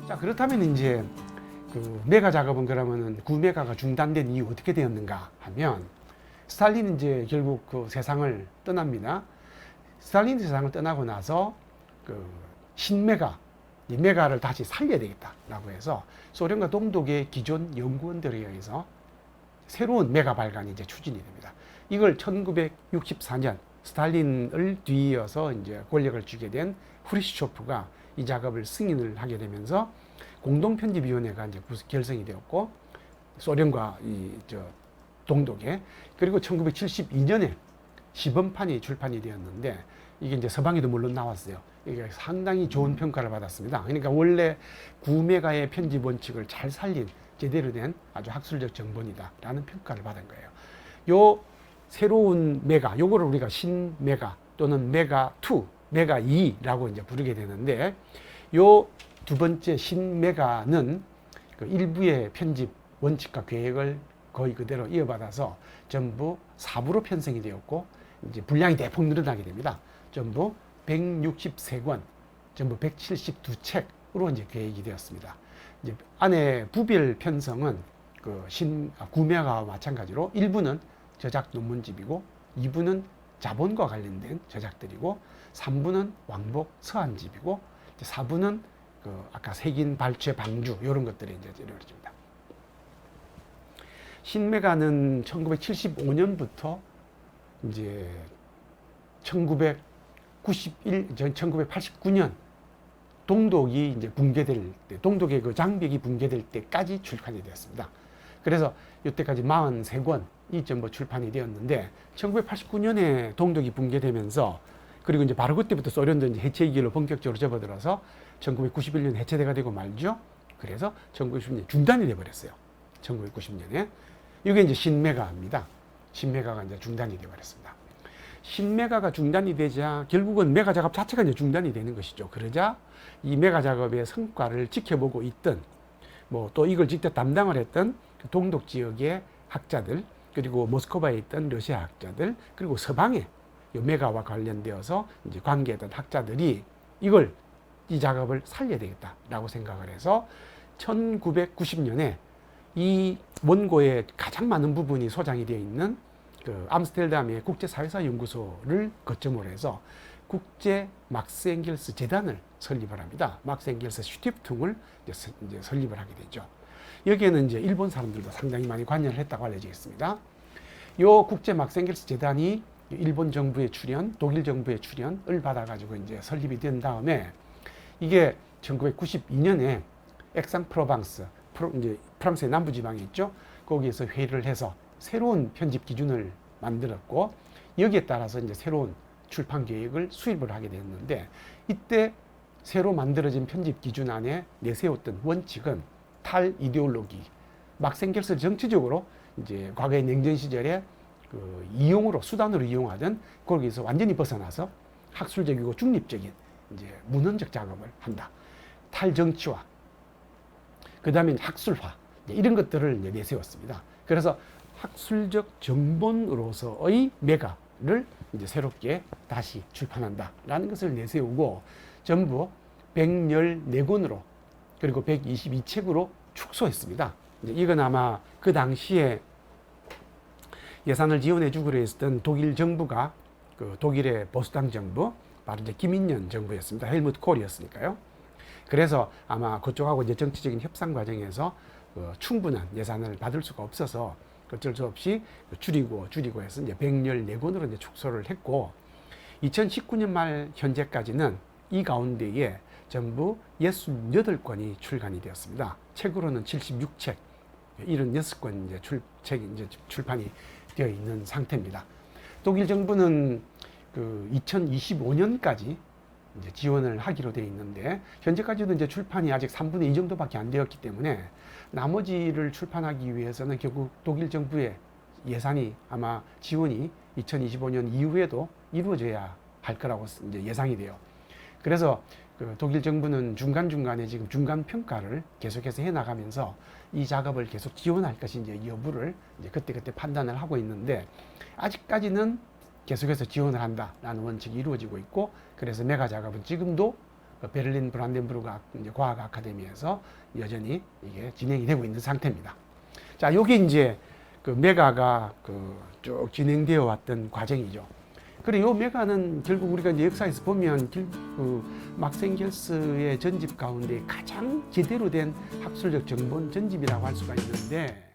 자, 그렇다면 이제 그 메가 작업은 그러면은 구메가가 중단된 이유 어떻게 되었는가 하면 스탈린은 이제 결국 그 세상을 떠납니다. 스탈린이 세상을 떠나고 나서 그 신메가, 이 메가를 다시 살려야 되겠다라고 해서 소련과 동독의 기존 연구원들에 의해서 새로운 메가 발간이 이제 추진이 됩니다. 이걸 1964년 스탈린을 뒤이어서 이제 권력을 쥐게 된 후르시초프가 이 작업을 승인을 하게 되면서 공동편집위원회가 이제 결성이 되었고 소련과 동독에 그리고 1972년에 시범판이 출판이 되었는데 이게 이제 서방에도 물론 나왔어요. 이게 상당히 좋은 평가를 받았습니다. 그러니까 원래 구메가의 편집 원칙을 잘 살린 제대로 된 아주 학술적 정본이다라는 평가를 받은 거예요. 요 새로운 메가, 요거를 우리가 신메가 또는 메가2, 메가2라고 이제 부르게 되는데 요 두 번째 신메가는 그 일부의 편집 원칙과 계획을 거의 그대로 이어받아서 전부 4부로 편성이 되었고 이제 분량이 대폭 늘어나게 됩니다. 전부 163권, 전부 172책으로 이제 계획이 되었습니다. 이제 안에 부별 편성은 그 구메가와 마찬가지로 1부는 저작 논문집이고 2부는 자본과 관련된 저작들이고 3부는 왕복 서한집이고 4부는 그 아까 색인, 발췌, 방주 이런 것들이 이제 이루어집니다. 신메가는 1975년부터 이제 1989년 동독이 이제 붕괴될 때, 동독의 그 장벽이 붕괴될 때까지 출판이 되었습니다. 그래서 이때까지 43권이 전부 출판이 되었는데 1989년에 동독이 붕괴되면서 그리고 이제 바로 그때부터 소련도 이제 해체의 길로 본격적으로 접어들어서 1991년 해체가 되고 말죠. 그래서 1990년 중단이 되어버렸어요. 1990년에. 이게 이제 신메가입니다. 신메가가 이제 중단이 되어버렸습니다. 신메가가 중단이 되자 결국은 메가 작업 자체가 이제 중단이 되는 것이죠. 그러자 이 메가 작업의 성과를 지켜보고 있던 뭐 또 이걸 직접 담당을 했던 동독 지역의 학자들 그리고 모스크바에 있던 러시아 학자들 그리고 서방의 메가와 관련되어서 이제 관계했던 학자들이 이 작업을 살려야 되겠다라고 생각을 해서 1990년에 이 원고의 가장 많은 부분이 소장이 되어 있는 그 암스테르담의 국제사회사 연구소를 거점으로 해서 국제 막스 엥겔스 재단을 설립을 합니다. 막스 엥겔스 슈티프퉁을 이제 설립을 하게 되죠. 여기에는 이제 일본 사람들도 상당히 많이 관여를 했다고 알려져 있습니다. 이 국제 막스 엥겔스 재단이 일본 정부의 출연, 독일 정부의 출연을 받아가지고 이제 설립이 된 다음에 이게 1992년에 액상프로방스, 이제 프랑스의 남부지방에 있죠. 거기에서 회의를 해서 새로운 편집 기준을 만들었고 여기에 따라서 이제 새로운 출판 계획을 수립을 하게 됐는데 이때 새로 만들어진 편집 기준 안에 내세웠던 원칙은 탈이데올로기, 막생겔스 정치적으로 이제 과거의 냉전 시절에 그 수단으로 이용하던 거기서 완전히 벗어나서 학술적이고 중립적인 이제 문헌적 작업을 한다. 탈정치화, 그 다음에 학술화 이런 것들을 이제 내세웠습니다. 그래서 학술적 정본으로서의 메가를 이제 새롭게 다시 출판한다라는 것을 내세우고 전부 114권으로 그리고 122책으로 축소했습니다. 이건 아마 그 당시에 예산을 지원해 주기로 했던 독일 정부가 그 독일의 보수당 정부 바로 이제 김인년 정부였습니다. 헬무트 콜이었으니까요. 그래서 아마 그쪽하고 이제 정치적인 협상 과정에서 충분한 예산을 받을 수가 없어서 어쩔 수 없이 줄이고 해서 이제 114권으로 이제 축소를 했고 2019년 말 현재까지는 이 가운데에 전부 68권이 출간이 되었습니다. 책으로는 76책, 76권 이제 책이 이제 출판이 되어 있는 상태입니다. 독일 정부는 그 2025년까지 이제 지원을 하기로 되어 있는데 현재까지도 이제 출판이 아직 3분의 2 정도밖에 안 되었기 때문에 나머지를 출판하기 위해서는 결국 독일 정부의 예산이 아마 지원이 2025년 이후에도 이루어져야 할 거라고 이제 예상이 돼요. 그래서 그 독일 정부는 중간중간에 지금 중간 평가를 계속해서 해 나가면서 이 작업을 계속 지원할 것인지 여부를 이제 그때그때 판단을 하고 있는데 아직까지는 계속해서 지원을 한다라는 원칙이 이루어지고 있고 그래서 메가 작업은 지금도 베를린 브란덴부르크 이제 과학 아카데미에서 여전히 이게 진행이 되고 있는 상태입니다. 자, 여기 이제 그 메가가 쭉 진행되어 왔던 과정이죠. 그리고 이 메가는 결국 우리가 이제 역사에서 보면 막센겔스의 전집 가운데 가장 제대로 된 학술적 정본 전집이라고 할 수가 있는데